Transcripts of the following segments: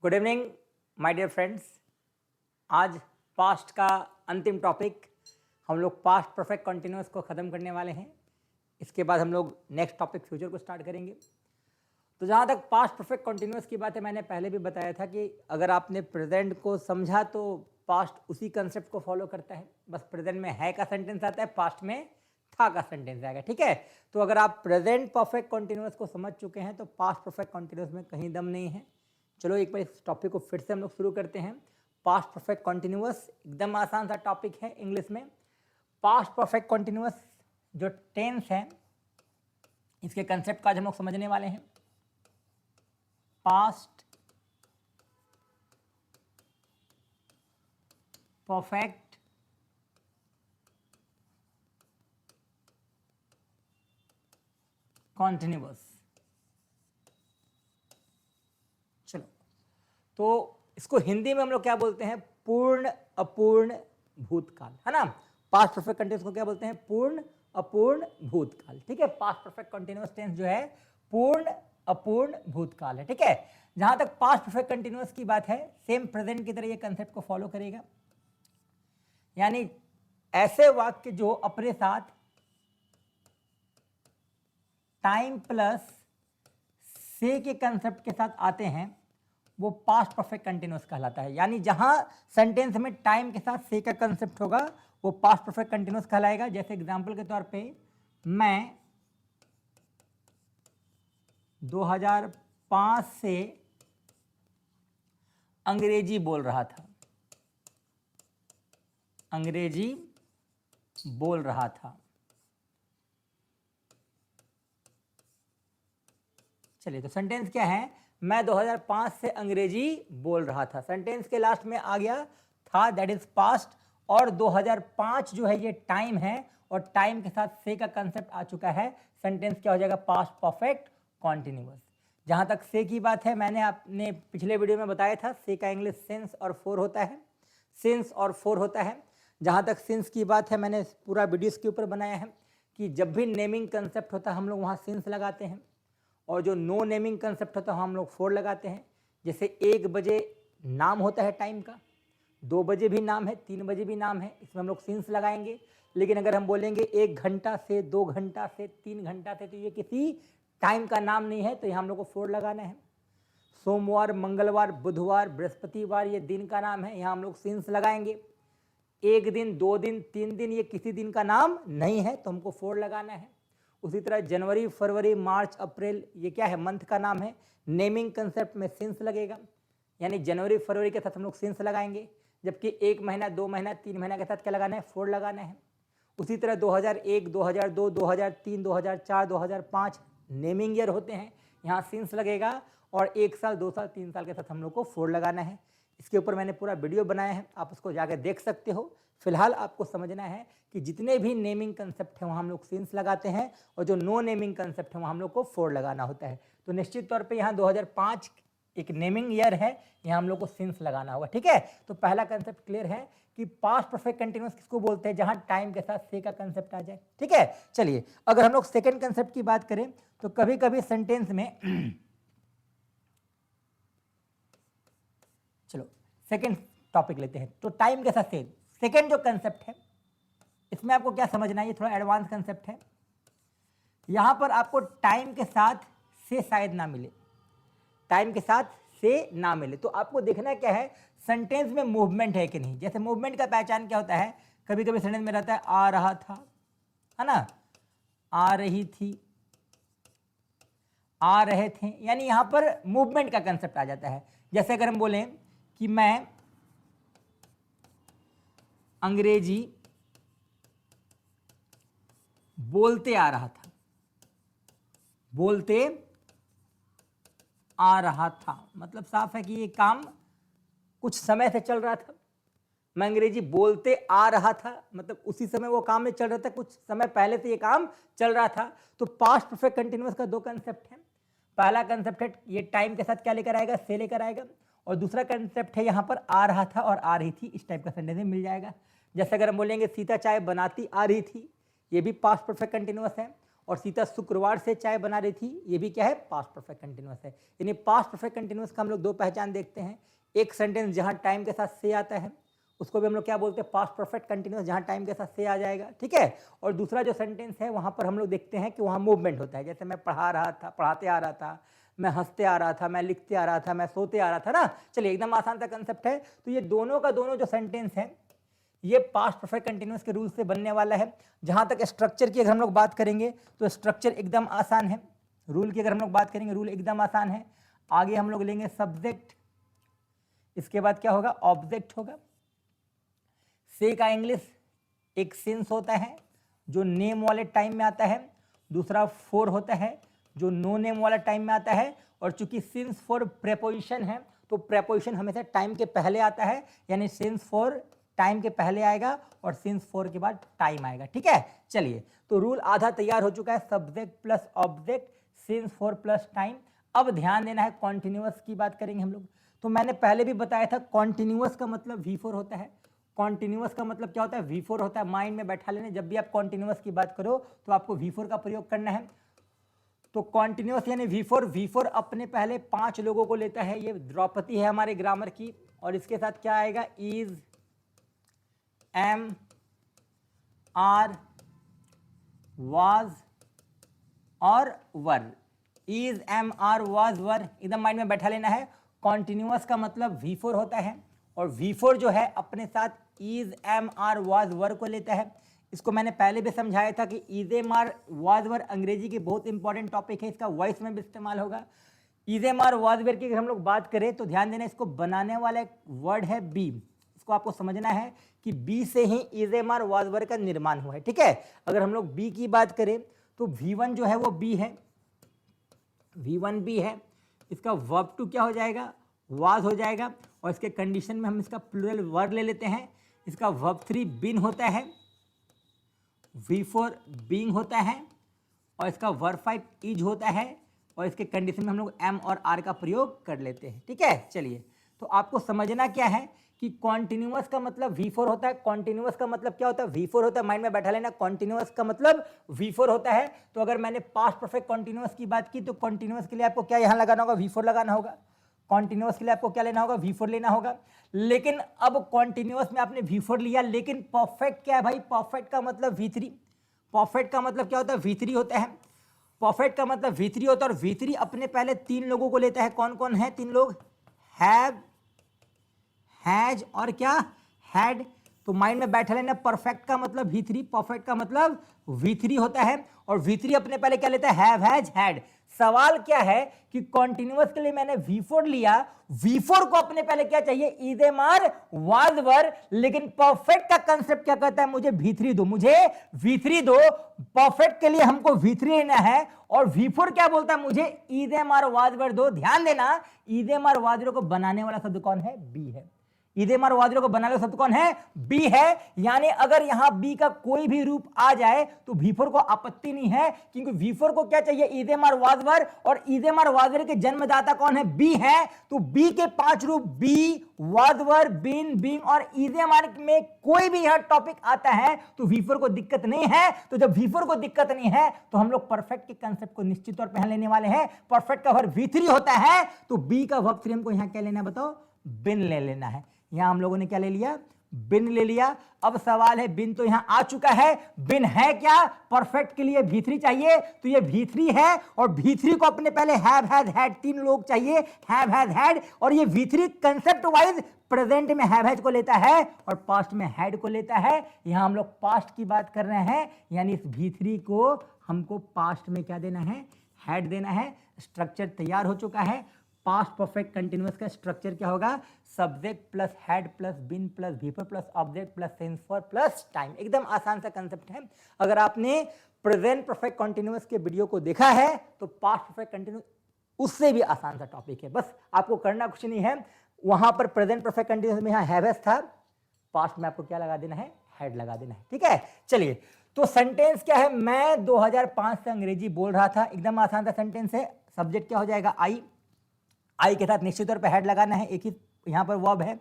Good evening my dear friends. आज past का अंतिम टॉपिक हम लोग पास्ट परफेक्ट कंटिन्यूअस को ख़त्म करने वाले हैं। इसके बाद हम लोग नेक्स्ट टॉपिक फ्यूचर को स्टार्ट करेंगे। तो जहाँ तक पास्ट परफेक्ट कंटिन्यूअस की बात है, मैंने पहले भी बताया था कि अगर आपने प्रेजेंट को समझा तो पास्ट उसी कंसेप्ट को फॉलो करता है। बस प्रेजेंट में है का सेंटेंस आता है, पास्ट में था का सेंटेंस आएगा। ठीक है, तो अगर आप प्रेजेंट परफेक्ट कंटिन्यूअस को समझ चुके हैं तो पास्ट परफेक्ट कंटिन्यूअस में कहीं दम नहीं है। चलो एक बार इस टॉपिक को फिर से हम लोग शुरू करते हैं। पास्ट परफेक्ट कंटिन्यूअस एकदम आसान सा टॉपिक है इंग्लिश में। पास्ट परफेक्ट कंटिन्यूअस जो टेंस है, इसके कंसेप्ट का आज हम लोग समझने वाले हैं। Past perfect continuous. चलो, तो इसको हिंदी में हम लोग क्या बोलते हैं? पूर्ण अपूर्ण भूतकाल, है ना। पास्ट परफेक्ट कंटिन्यूअस को क्या बोलते हैं? पूर्ण अपूर्ण भूतकाल। ठीक है, पास्ट परफेक्ट कंटिन्यूअस टेंस जो है पूर्ण अपूर्ण भूतकाल है। ठीक है, जहां तक पास्ट परफेक्ट कंटिन्यूअस की बात है, सेम प्रेजेंट की तरह ये कंसेप्ट को फॉलो करेगा। यानी ऐसे वाक्य जो अपने साथ टाइम प्लस से के कंसेप्ट के साथ आते हैं वो पास्ट परफेक्ट कंटिन्यूअस कहलाता है। यानी जहां सेंटेंस में टाइम के साथ से का कंसेप्ट होगा वो पास्ट परफेक्ट कंटिन्यूअस कहलाएगा। जैसे एग्जांपल के तौर पे, मैं 2005 से अंग्रेजी बोल रहा था। अंग्रेजी बोल रहा था। चलिए, तो सेंटेंस क्या है? मैं 2005 से अंग्रेजी बोल रहा था। सेंटेंस के लास्ट में आ गया था, दैट इज पास्ट, और 2005 जो है ये टाइम है और टाइम के साथ से का कंसेप्ट आ चुका है। सेंटेंस क्या हो जाएगा? Past perfect continuous. जहां तक से की बात है, मैंने आपने पिछले वीडियो में बताया था से का इंग्लिश सिंस और फोर होता है। सिंस और फोर होता है। जहां तक सिंस की बात है, मैंने पूरा वीडियो इसके ऊपर बनाया है कि जब भी नेमिंग कंसेप्ट होता है हम लोग वहाँ सिंस लगाते हैं, और जो नो नेमिंग कंसेप्ट होता है हम लोग फोर लगाते हैं। जैसे 1 बजे नाम होता है टाइम का, 2 बजे भी नाम है, 3 बजे भी नाम है, इसमें हम लोग सिंस लगाएंगे। लेकिन अगर हम बोलेंगे 1 घंटा से, 2 घंटा से, 3 घंटा से, तो ये किसी टाइम का नाम नहीं है, तो यहाँ हम लोग को फोर लगाना है। सोमवार, मंगलवार, बुधवार, बृहस्पतिवार ये दिन का नाम है, यहाँ हम लोग सिंस लगाएंगे। 1 दिन, 2 दिन, 3 दिन ये किसी दिन का नाम नहीं है, तो हमको फोर लगाना है। उसी तरह जनवरी, फरवरी, मार्च, अप्रैल ये क्या है? मंथ का नाम है। नेमिंग कंसेप्ट में सिंस लगेगा, यानी जनवरी फरवरी के साथ हम लोग सिंस लगाएंगे। जबकि 1 महीना, 2 महीना, 3 महीना के साथ क्या लगाना है? फोर लगाना है। उसी तरह 2001, 2002, 2003, 2004, 2005 नेमिंग ईयर होते हैं, यहाँ सिंस लगेगा। और 1 साल, 2 साल, 3 साल के साथ हम लोग को फोर लगाना है। इसके ऊपर मैंने पूरा वीडियो बनाया है, आप उसको जाकर देख सकते हो। फिलहाल आपको समझना है कि जितने भी नेमिंग कंसेप्ट हैं वहाँ हम लोग सिंस लगाते हैं, और जो नो नेमिंग कंसेप्ट है वहाँ हम लोग को फोर लगाना होता है। तो निश्चित तौर पे यहाँ 2005 एक नेमिंग ईयर है, यहाँ हम लोग को सिंस लगाना होगा। ठीक है, तो पहला कंसेप्ट क्लियर है कि पास्ट परफेक्ट कंटिन्यूअस किसको बोलते हैं? जहाँ टाइम के साथ से का कंसेप्ट आ जाए। ठीक है, चलिए अगर हम लोग सेकेंड कंसेप्ट की बात करें तो कभी कभी सेंटेंस में चलो सेकेंड टॉपिक लेते हैं। तो टाइम के साथ से सेकेंड जो कंसेप्ट है, इसमें आपको क्या समझना है? ये थोड़ा एडवांस कंसेप्ट है। यहां पर आपको टाइम के साथ से शायद ना मिले, टाइम के साथ से ना मिले, तो आपको देखना क्या है? सेंटेंस में मूवमेंट है कि नहीं। जैसे मूवमेंट का पहचान क्या होता है? कभी कभी सेंटेंस में रहता है आ रहा था, है ना, आ रही थी, आ रहे थे, यानी यहां पर मूवमेंट का कंसेप्ट आ जाता है। जैसे अगर हम बोलें कि मैं अंग्रेजी बोलते आ रहा था, बोलते आ रहा था, मतलब साफ है कि ये काम कुछ समय से चल रहा था। मैं अंग्रेजी बोलते आ रहा था, मतलब उसी समय वो काम में चल रहा था, कुछ समय पहले से ये काम चल रहा था। तो पास्ट परफेक्ट कंटिन्यूअस का दो कंसेप्ट है। पहला कंसेप्ट है ये टाइम के साथ क्या लेकर आएगा? से लेकर आएगा। और दूसरा कंसेप्ट है यहाँ पर आ रहा था और आ रही थी, इस टाइप का सेंटेंस में मिल जाएगा। जैसे अगर हम बोलेंगे सीता चाय बनाती आ रही थी, ये भी पास्ट परफेक्ट कंटिन्यूअस है। और सीता शुक्रवार से चाय बना रही थी, ये भी क्या है, पास्ट परफेक्ट कंटिन्यूअस है। यानी पास्ट परफेक्ट कंटिन्यूअस का हम लोग दो पहचान देखते हैं, एक सेंटेंस जहां टाइम के साथ से आता है उसको भी हम लोग क्या बोलते हैं, पास्ट परफेक्ट कंटिन्यूअस, जहां टाइम के साथ से आ जाएगा, ठीक है। और दूसरा जो सेंटेंस है वहां पर हम लोग देखते हैं कि वहां मूवमेंट होता है, जैसे मैं पढ़ाते आ रहा था, मैं हंसते आ रहा था, मैं लिखते आ रहा था, मैं सोते आ रहा था ना। चलिए एकदम आसान सा कंसेप्ट है। तो ये दोनों का दोनों जो सेंटेंस है ये पास्ट परफेक्ट कंटिन्यूअस के रूल से बनने वाला है। जहां तक स्ट्रक्चर की अगर हम लोग बात करेंगे तो स्ट्रक्चर एकदम आसान है, रूल की अगर हम लोग बात करेंगे रूल एकदम आसान है। आगे हम लोग लेंगे सब्जेक्ट, इसके बाद क्या होगा, ऑब्जेक्ट होगा। से का इंग्लिश एक सिंस होता है जो नेम वाले टाइम में आता है, दूसरा फॉर होता है जो नो नेम वाला टाइम में आता है। और चूंकि सिंस फॉर प्रेपोजिशन है तो प्रेपोजिशन हमेशा टाइम के पहले आता है, यानी सिंस फॉर टाइम के पहले आएगा और सिंस फॉर के बाद टाइम आएगा, ठीक है। चलिए तो रूल आधा तैयार हो चुका है, subject plus object since for plus time. अब ध्यान देना है, कॉन्टिन्यूअस की बात करेंगे हम लोग। तो मैंने पहले भी बताया था कॉन्टिन्यूअस का मतलब V4 होता है। कॉन्टिन्यूअस का मतलब क्या होता है, V4 होता है। माइंड में बैठा लेने, जब भी आप कॉन्टिन्यूअस की बात करो तो आपको V4 का प्रयोग करना है। तो कॉन्टिन्यूअस यानी V4 अपने पहले 5 लोगों को लेता है। ये द्रौपदी है हमारे ग्रामर की, और इसके साथ क्या आएगा, इज, एम, आर, वाज और वर। इज, एम, आर, वाज, वर एकदम माइंड में बैठा लेना है। कॉन्टिन्यूअस का मतलब V4 होता है, और V4 जो है अपने साथ इज, एम, आर, वाज, वर को लेता है। इसको मैंने पहले भी समझाया था कि इज, एम, आर, वाज, वर अंग्रेजी की बहुत इंपॉर्टेंट टॉपिक है, इसका वॉइस में भी इस्तेमाल होगा। इज, एम, आर, वाज, वर की अगर हम लोग बात करें तो ध्यान देना, इसको बनाने वाला एक वर्ड है बी। इसको आपको समझना है कि बी से ही is, am, are, was, were का निर्माण हुआ है, ठीक है। अगर हम लोग बी की बात करें तो V1 जो है वो बी है, V1 बी है। इसका वर्ब टू क्या हो जाएगा, वाज हो जाएगा। और इसके कंडीशन में हम इसका प्लूरल वर्ब ले लेते हैं। इसका वर्ब 3 बीन होता है, V4 बीइंग होता है, और इसका वर्ब 5 इज होता है। और इसके कंडीशन में हम लोग एम और आर का प्रयोग कर लेते हैं, ठीक है। चलिए तो आपको समझना क्या है कि कॉन्टिन्यूअस का मतलब V4 होता है। कॉन्टिन्यूअस का मतलब क्या होता है, V4 होता है। माइंड में बैठा लेना, कॉन्टिन्यूअस का मतलब V4 होता है। तो अगर मैंने पास्ट परफेक्ट कॉन्टिन्यूअस की बात की तो कॉन्टिन्यूअस के लिए आपको क्या यहाँ लगाना होगा, V4 लगाना होगा। कॉन्टिन्यूअस के लिए आपको क्या लेना होगा, V4 लेना होगा। लेकिन अब कॉन्टिन्यूअस में आपने V4 लिया, लेकिन परफेक्ट क्या है भाई, परफेक्ट का मतलब V3। परफेक्ट का मतलब क्या होता है, V3 होता है। परफेक्ट का मतलब V3 होता है, और V3 अपने पहले 3 लोगों को लेता है। कौन कौन है 3 लोग, हैव, हैज और क्या, हैड। तो माइंड में बैठा लेना, परफेक्ट का मतलब V3, परफेक्ट का मतलब V3 होता है। और V3 अपने पहले क्या लेता है, हैव, हैज, हैड। सवाल क्या है कि कॉन्टिन्यूअस के लिए मैंने V4 लिया, V4 को अपने पहले क्या चाहिए, इज, एम, आर, वाज, वर। लेकिन परफेक्ट का कंसेप्ट क्या कहता है, मुझे V3 दो, मुझे V3 दो। परफेक्ट के लिए हमको V3 लेना है, और V4 क्या बोलता है, मुझे इज, एम, आर, वाज, वर दो। ध्यान देना, इज, एम, आर, वाज, वर को बनाने वाला शब्द कौन है, बी है। इदे मार वादरों को बनाने वाला शब्द कौन है, बी है। यानी अगर यहां बी का कोई भी रूप आ जाए तो V4 को आपत्ति नहीं है, क्योंकि V4 को क्या चाहिए, इदे मार वाजवर। और इदे मार वाजवर के जन्मदाता कौन है, बी है। तो बी के 5 रूप बी, वाजवर, बिन, बिंग और इदे मार में कोई भी यह टॉपिक आता है तो V4 को दिक्कत नहीं है। तो जब V4 को दिक्कत नहीं है तो हम लोग परफेक्ट के कंसेप्ट को निश्चित तौर पर लेने वाले हैं। परफेक्ट का वर्ब V3 होता है, तो बी का वर्ब 3 हमको यहां क्या लेना है, बताओ, बिन ले लेना है। यहां हम लोगों ने क्या ले लिया, बिन ले लिया। अब सवाल है, बिन तो यहां आ चुका है, बिन है क्या, परफेक्ट के लिए V3 चाहिए, तो ये V3 है। और V3 को अपने पहले हैव, हैज, हैड 3 लोग चाहिए, हैव, हैज, हैड। और ये V3 कंसेप्ट वाइज प्रेजेंट में हैव, हैज को लेता है और पास्ट में हैड को लेता है। यहां हम लोग पास्ट की बात कर रहे हैं, यानी इस V3 को हमको पास्ट में क्या देना है, हैड देना है। स्ट्रक्चर तैयार हो चुका है। पास्ट परफेक्ट कंटिन्यूअस का स्ट्रक्चर क्या होगा, subject plus had plus been plus V4 plus object plus since for plus time. एकदम आसान सा कंसेप्ट है। अगर आपने प्रेजेंट परफेक्ट कंटिन्यूअस के वीडियो को देखा है तो पास्ट परफेक्ट कंटिन्यूअस उससे भी आसान सा टॉपिक है। बस आपको करना कुछ नहीं है, वहां पर प्रेजेंट परफेक्ट कंटिन्यूअस में यहाँ हैवेस था, पास्ट में आपको क्या लगा देना है, हेड लगा देना है, ठीक है। चलिए तो सेंटेंस क्या है, मैं 2005 से अंग्रेजी बोल रहा था। एकदम आसान सा सेंटेंस है। सब्जेक्ट क्या हो जाएगा, आई के साथ निश्चित तौर पर हेड लगाना है, एक ही यहां पर वर्ब है।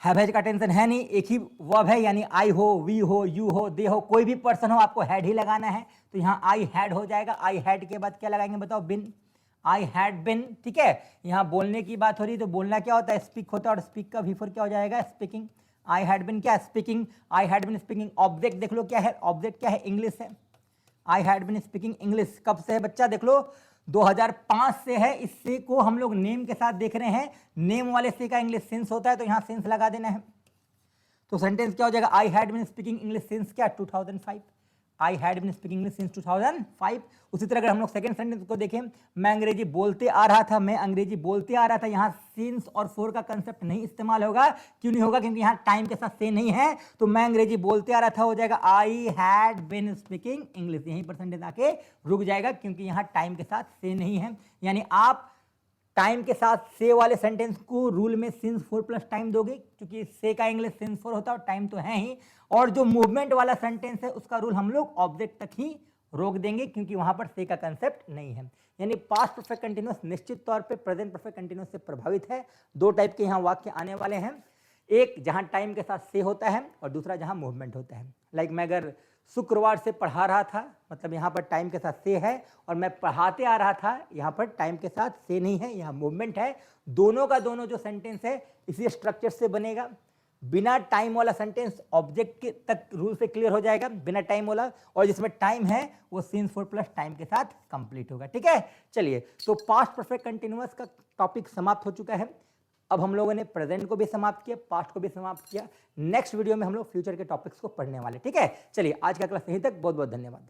हैज का टेंशन है नहीं, एक ही वर्ब है, यानी आई हो, वी हो, यू हो, दे हो, कोई भी पर्सन हो, आपको हैड ही लगाना है। तो यहाँ आई हैड हो जाएगा। आई हैड के बाद क्या लगाएंगे बताओ? बिन। आई हैड बिन, ठीक है। यहाँ बोलने की बात हो रही, तो बोलना क्या होता है? स्पीक होता है, और स्पीक का बिफोर क्या हो जाएगा? स्पीकिंग। आई हैड बिन क्या? Speaking. I had been speaking. Object देख लो क्या है? ऑब्जेक्ट क्या है? इंग्लिश है। I had been speaking English कब से है बच्चा? देख लो 2005 से है। इस से को हम लोग नेम के साथ देख रहे हैं। नेम वाले से का इंग्लिश सिंस होता है, तो यहाँ सिंस लगा देना है। तो सेंटेंस क्या हो जाएगा? I had been speaking English since क्या? 2005। I had been speaking English since 2005। उसी तरह अगर हम लोग सेकंड सेंटेंस को देखें, मैं अंग्रेजी बोलते आ रहा था, मैं अंग्रेजी बोलते आ रहा था, यहाँ सिंस और फोर का कंसेप्ट नहीं इस्तेमाल होगा। क्यों नहीं होगा? क्योंकि यहाँ टाइम के साथ से नहीं है। तो मैं अंग्रेजी बोलते आ रहा था हो जाएगा I had been speaking English. यहीं पर सेंटेंस आके रुक जाएगा, क्योंकि यहाँ टाइम के साथ से नहीं है। यानी आप टाइम के साथ से वाले सेंटेंस को रूल में सिंस 4 प्लस टाइम दोगे, क्योंकि से का इंग्लिश सिंस 4 होता है और टाइम तो है ही। और जो मूवमेंट वाला सेंटेंस है उसका रूल हम लोग ऑब्जेक्ट तक ही रोक देंगे, क्योंकि वहां पर से का कंसेप्ट नहीं है। यानी पास्ट परफेक्ट कंटिन्यूअस निश्चित तौर पे प्रेजेंट परफेक्ट कंटिन्यूअस से प्रभावित है। दो टाइप के यहाँ वाक्य आने वाले हैं, एक जहां टाइम के साथ से होता है और दूसरा जहां मूवमेंट होता है। लाइक मैं अगर शुक्रवार से पढ़ा रहा था, मतलब यहाँ पर टाइम के साथ से है, और मैं पढ़ाते आ रहा था, यहाँ पर टाइम के साथ से नहीं है, यहाँ मूवमेंट है। दोनों का दोनों जो सेंटेंस है इसी स्ट्रक्चर से बनेगा। बिना टाइम वाला सेंटेंस ऑब्जेक्ट के तक रूल से क्लियर हो जाएगा, बिना टाइम वाला, और जिसमें टाइम है वो सिंस 4 प्लस टाइम के साथ कंप्लीट होगा। ठीक है, चलिए, तो पास्ट परफेक्ट कंटिन्यूअस का टॉपिक समाप्त हो चुका है। अब हम लोगों ने प्रेजेंट को भी समाप्त किया, पास्ट को भी समाप्त किया। नेक्स्ट वीडियो में हम लोग फ्यूचर के टॉपिक्स को पढ़ने वाले। ठीक है, चलिए आज का क्लास यहीं तक। बहुत बहुत धन्यवाद।